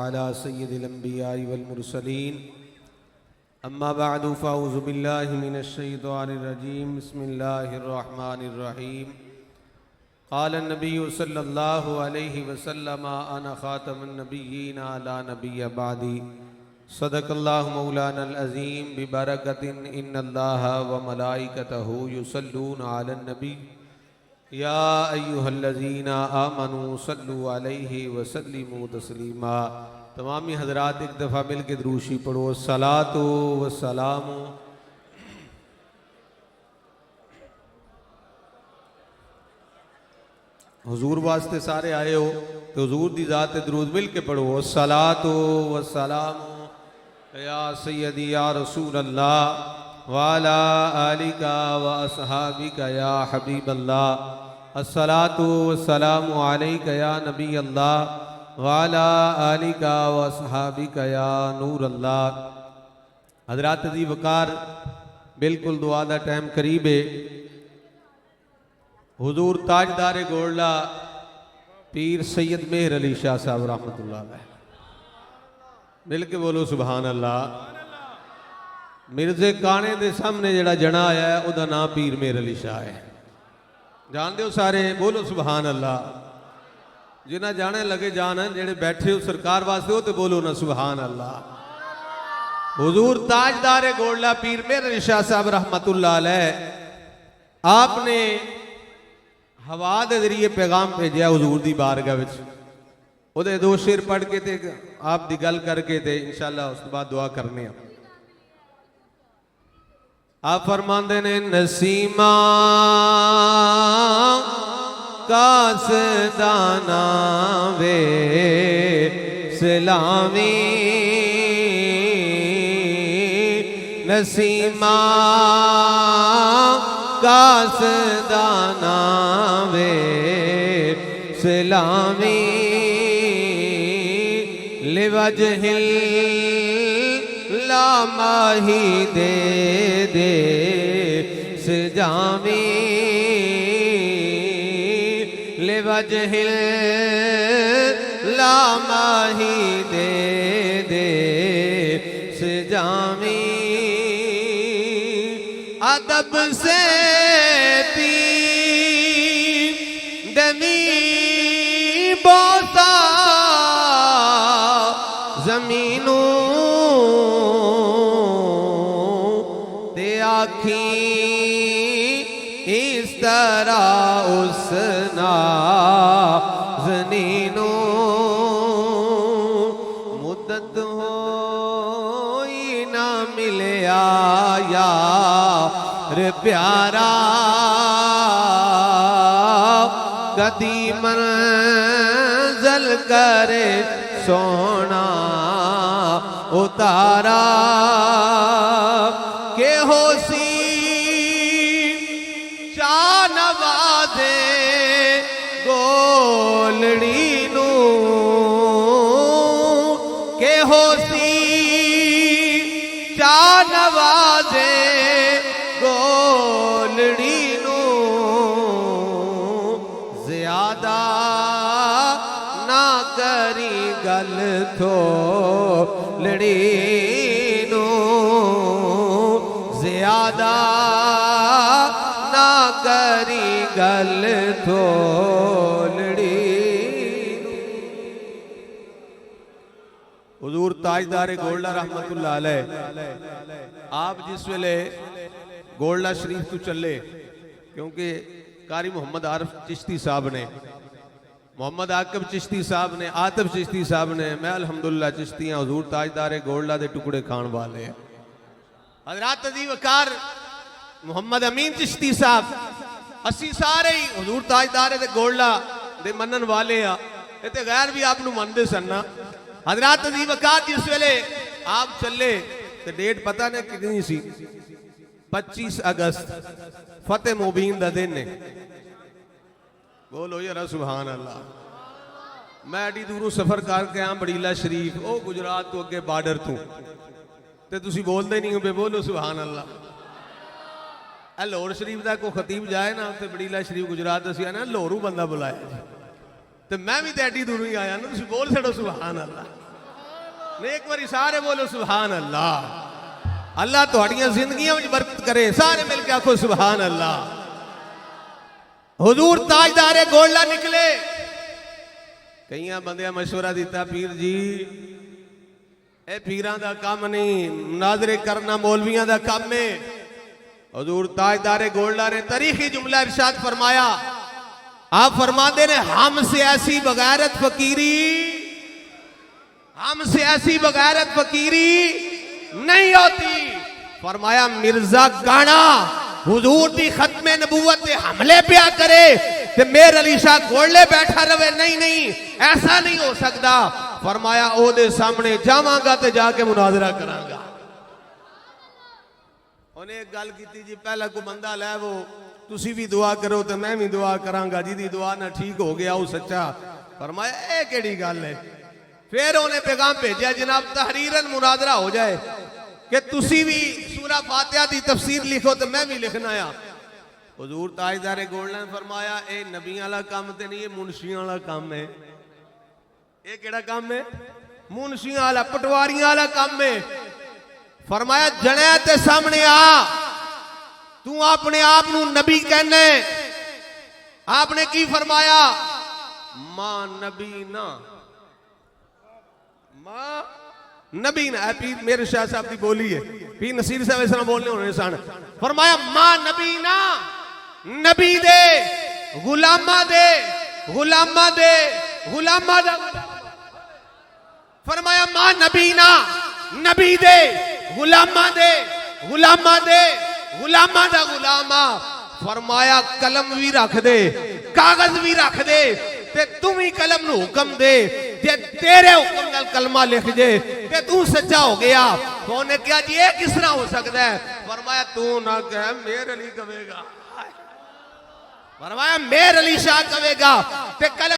अला सय्यदिल अंबिया वल मुरसलीन अम्मा बअदु फ़अऊज़ु बिल्लाहि मिनश शैतानिर रजीम बिस्मिल्लाहिर रहमानिर रहीम क़ाल नबिय्यु सल्लल्लाहु अलैहि वसल्लम अना ख़ातमुन नबिय्यीन ला नबिय्य बअदी सदक़ल्लाहु मौलानल अज़ीम बिबरकतिन इन्नल्लाहा व मलाइकतहु युसल्लूना अलन नबी या अय्युहल्लज़ीना आमनू सल्लु अलैहि वसल्लिमू तस्लीमा। तमामी हज़रात एक दफ़ा मिल के द्रूशी पढ़ो। सलातो व सलामो हुजूर वास्ते सारे आए हो तो हुजूर दी ज़ात दुरूद मिल के पढ़ो। सलातो व सलामो या सय्यदी या रसूल अल्लाह वाला आलिका व अस्हाबिका या हबीब अल्लाह अस्सलातु वस्सलामु अलैका या नबी अल्लाह वाला आलिका व अस्हाबिका या नूर अल्लाह। हज़रात अज़ीज़ वक़ार बिल्कुल दुआ दा टाइम करीब है। हुजूर ताजदार गोल्ला पीर सैयद मेहर अली शाह साहब रहमतुल्लाह अलैह मिल के बोलो सुभान अल्लाह। मिर्जे काने दे सामने जड़ा जना आया है उदा नाम पीर मेहर अली शाह है। जानते हो सारे, बोलो सुभान अल्लाह। जिन्हें जाने लगे जान जेड़े बैठे हो सरकार वास्ते हो तो बोलो ना सुभान अल्लाह। हुजूर ताजदार गोल्ला पीर मेहर अली शाह साहब रहमतुल्लाह अलैह आपने हवा के जरिए पैगाम भेजा हुजूर दी बारगाह विच। उहदे दो शेर पढ़ के ते आप दी गल करके ते इंशाअल्लाह उस बाद दुआ करने। आप फरमाते ने नसीमा कासदाना वे सलामी नसीमा कासदाना वे सलामी लिवजहिल लामाही दे दे सजामी लिवजहिल लामाही दे दे सजामी अदब से पी दमी बोता जमीनों ते आखी इस तरह उसना जनीनो मुद्दत हो ना मिले आया रे प्यारा कदी मंज़िल करे सोना उतारा के होसी चा नवाजे गोलड़ी नू के होसी चा नवाजे गोलड़ी नू ज़्यादा ना करी गल थो लड़ी नू ज़्यादा ना करी गल थो लड़ी। हुजूर ताजदार गोल्ला रहमतुल्लाह अलैह आप जिस वेले गोल्ला शरीफ तो चले क्योंकि कारी मोहम्मद आरिफ चिश्ती साहब ने मोहम्मद आकिब चिश्ती साहब ने आतिफ चिश्ती साहब ने मैं अल्हम्दुलिल्लाह चिश्तियाँ हुजूर ताजदार गोल्ला दे टुकड़े खान वाले हैं। हज़रात अज़ीज़ वक़ार मोहम्मद अमीन चिश्ती साहब असी सारे ही हुजूर ताजदार दे गोल्ला दे मनन वाले आ ते गैर भी आप मनते सन ना। हज़रात अज़ीज़ वक़ार जिस वेले आप चले तो डेट पता नहीं कितनी सी 25 अगस्त फतेह मुबीन दा दिन ने। बोलो यार सुभान अल्लाह। मैं एडी दूरों सफर करके आया बड़ीला शरीफ ओ गुजरात तो अगे बार्डर तू ते तुसी बोलते नहीं हो। बोलो सुभान अल्लाह। लाहौर शरीफ का कोई खतीब जाए ना तो बड़ीला शरीफ गुजरात असी आना लाहौरू बंदा बुलाया तो मैं भी तो एडी दूरों ही आया ना। तुसी बोल छड़ो सुभान अल्लाह। ने एक बारी सारे बोलो सुभान अल्लाह। अल्लाह तुहाड़ियां जिंदगियां में बरकत करे, सारे मिलके आखो सुभान अल्लाह। हुजूर ताजदारे गोल्ला निकले, कई बंदे मशवरा दिता पीर जी ए पीरां दा काम नहीं, मुनाजरे करना मौलवियां दा काम है। हुजूर ताजदारे गोल्ला ने तारीखी जुमला इरशाद फरमाया, आप फरमाते ने हमसे ऐसी बगैरत फकीरी, हमसे ऐसी बगैरत फकीरी नहीं होती। फरमाया मिर्जा गाना हुजूर दी खत्मे नबूवत ते हमले पिया करे ते मेर अली शाह गोले बैठा रहे, नहीं नहीं ऐसा नहीं हो सकता। फरमाया ओदे सामने जावांगा ते जाके मुनाजरा करांगा। उन्हें एक गल की जी, पहला को बंदा लै वो तुसी भी दुआ करो तो मैं भी दुआ करांगा, जिदी दुआ ना ठीक हो गया वो सच्चा। फरमाया ए केड़ी गल है। फिर उन्हें पैगाम भेजा जनाब तहरीरन मुनाजरा हो जाए कि तुसी भी सूरा फातिहा दी तफसीर लिखो तो मैं भी लिखना आ। हुजूर ताजदारे गोल्ला ने फरमाया ए नबियां वाला काम ते नहीं, ये मुंशियां वाला काम है। ये केड़ा काम है? मुंशियां वाला, पटवारियां वाला काम है। फरमाया जने ते सामने आ, तू अपने आप नू नबी कहना है। आपने की फरमाया? मां नबी ना, मां नबी ना। पीर मेरे शाह साहब की बोली है, पीर नसीर साहब इस तरह बोलने होने सन। फरमाया मां नबी ना, नबी दे गुलामा दे, गुलामा दे गुलामा दा। फरमाया मां नबी ना, नबी दे गुलामा दे, गुलामा दे गुलामा दा गुलामा। फरमाया कलम भी रख दे, कागज भी रख दे ते तू ही कलम नू हुक्म दे, जे तेरे हुक्म नाल कलमा लिख जे ते तू सच्चा हो गया। उन्हें कहा जी ये किस तरह हो सकता है? फरमाया तू ना कह मेरे अली कहेगा, फरमाया मेरे अली शाह कहेगा ते कलम